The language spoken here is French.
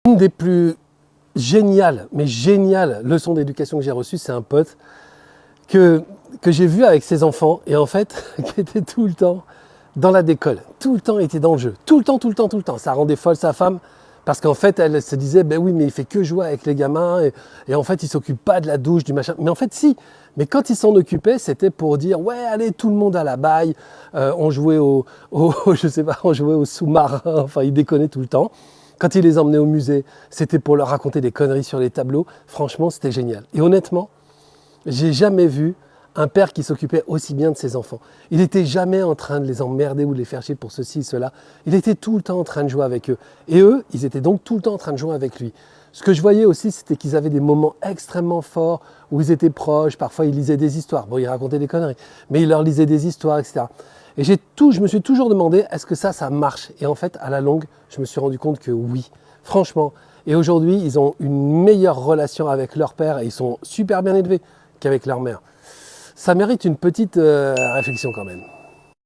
Une des plus géniales, mais géniales leçons d'éducation que j'ai reçues, c'est un pote que j'ai vu avec ses enfants et en fait, qui était tout le temps dans la décolle, tout le temps était dans le jeu, tout le temps, tout le temps, tout le temps. Ça rendait folle sa femme parce qu'en fait, elle se disait, ben oui, mais il fait que jouer avec les gamins et en fait, il s'occupe pas de la douche, du machin. Mais en fait, si. Mais quand il s'en occupait, c'était pour dire, ouais, allez, tout le monde à la baille. On jouait je sais pas, on jouait au sous-marin. Enfin, il déconnait tout le temps. Quand il les emmenait au musée, c'était pour leur raconter des conneries sur les tableaux. Franchement, c'était génial. Et honnêtement, j'ai jamais vu un père qui s'occupait aussi bien de ses enfants. Il n'était jamais en train de les emmerder ou de les faire chier pour ceci, cela. Il était tout le temps en train de jouer avec eux. Et eux, ils étaient donc tout le temps en train de jouer avec lui. Ce que je voyais aussi, c'était qu'ils avaient des moments extrêmement forts où ils étaient proches. Parfois, ils lisaient des histoires. Bon, ils racontaient des conneries, mais ils leur lisaient des histoires, etc. Et je me suis toujours demandé, est-ce que ça marche? Et en fait, à la longue, je me suis rendu compte que oui, franchement. Et aujourd'hui, ils ont une meilleure relation avec leur père et ils sont super bien élevés qu'avec leur mère. Ça mérite une petite réflexion quand même.